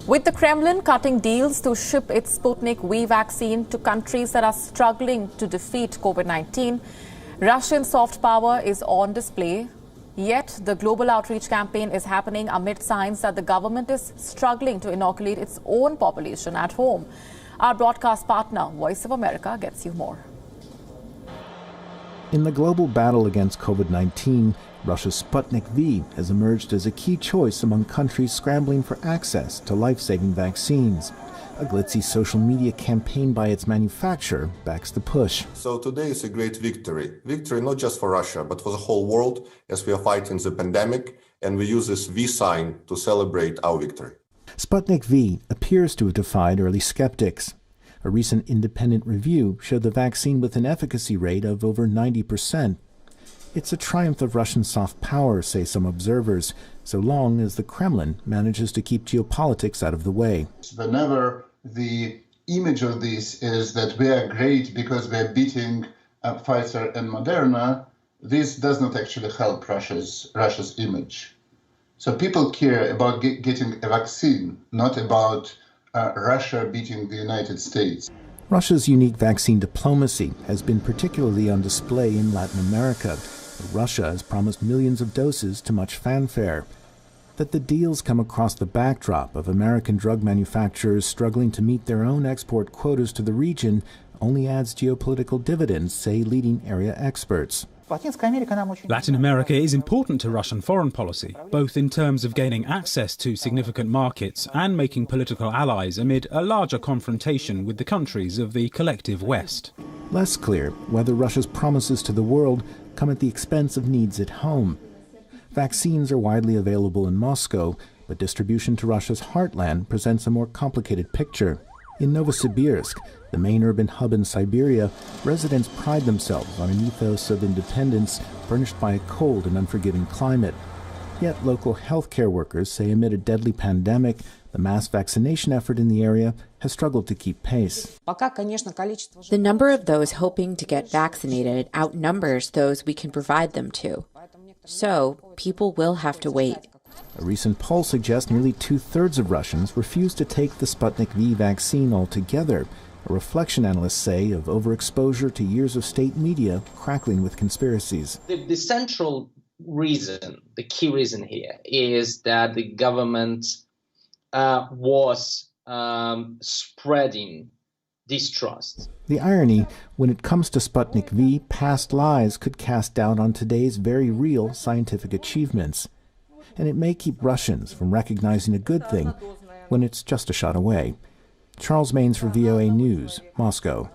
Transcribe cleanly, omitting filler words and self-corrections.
With the Kremlin cutting deals to ship its Sputnik V vaccine to countries that are struggling to defeat COVID-19, Russian soft power is on display. Yet the global outreach campaign is happening amid signs that the government is struggling to inoculate its own population at home. Our broadcast partner, Voice of America, gets you more. In the global battle against COVID-19, Russia's Sputnik V has emerged as a key choice among countries scrambling for access to life-saving vaccines. A glitzy social media campaign by its manufacturer backs the push. So today is a great victory. Victory not just for Russia, but for the whole world as we are fighting the pandemic, and we use this V sign to celebrate our victory. Sputnik V appears to have defied early skeptics. A recent independent review showed the vaccine with an efficacy rate of over 90%. It's a triumph of Russian soft power, say some observers, so long as the Kremlin manages to keep geopolitics out of the way. Whenever the image of this is that we are great because we are beating Pfizer and Moderna, this does not actually help Russia's image. So people care about getting a vaccine, not about Russia beating the United States. Russia's unique vaccine diplomacy has been particularly on display in Latin America. Russia has promised millions of doses to much fanfare. That the deals come across the backdrop of American drug manufacturers struggling to meet their own export quotas to the region only adds geopolitical dividends, say leading area experts. Latin America is important to Russian foreign policy, both in terms of gaining access to significant markets and making political allies amid a larger confrontation with the countries of the collective West. Less clear whether Russia's promises to the world come at the expense of needs at home. Vaccines are widely available in Moscow, but distribution to Russia's heartland presents a more complicated picture. In Novosibirsk, the main urban hub in Siberia, residents pride themselves on an ethos of independence furnished by a cold and unforgiving climate. Yet local healthcare workers say amid a deadly pandemic, the mass vaccination effort in the area has struggled to keep pace. The number of those hoping to get vaccinated outnumbers those we can provide them to. So people will have to wait. A recent poll suggests nearly two-thirds of Russians refuse to take the Sputnik V vaccine altogether, a reflection, analysts say, of overexposure to years of state media crackling with conspiracies. The central reason, the key reason here, is that the government was spreading distrust. The irony, when it comes to Sputnik V, past lies could cast doubt on today's very real scientific achievements. And it may keep Russians from recognizing a good thing when it's just a shot away. Charles Maines for VOA News, Moscow.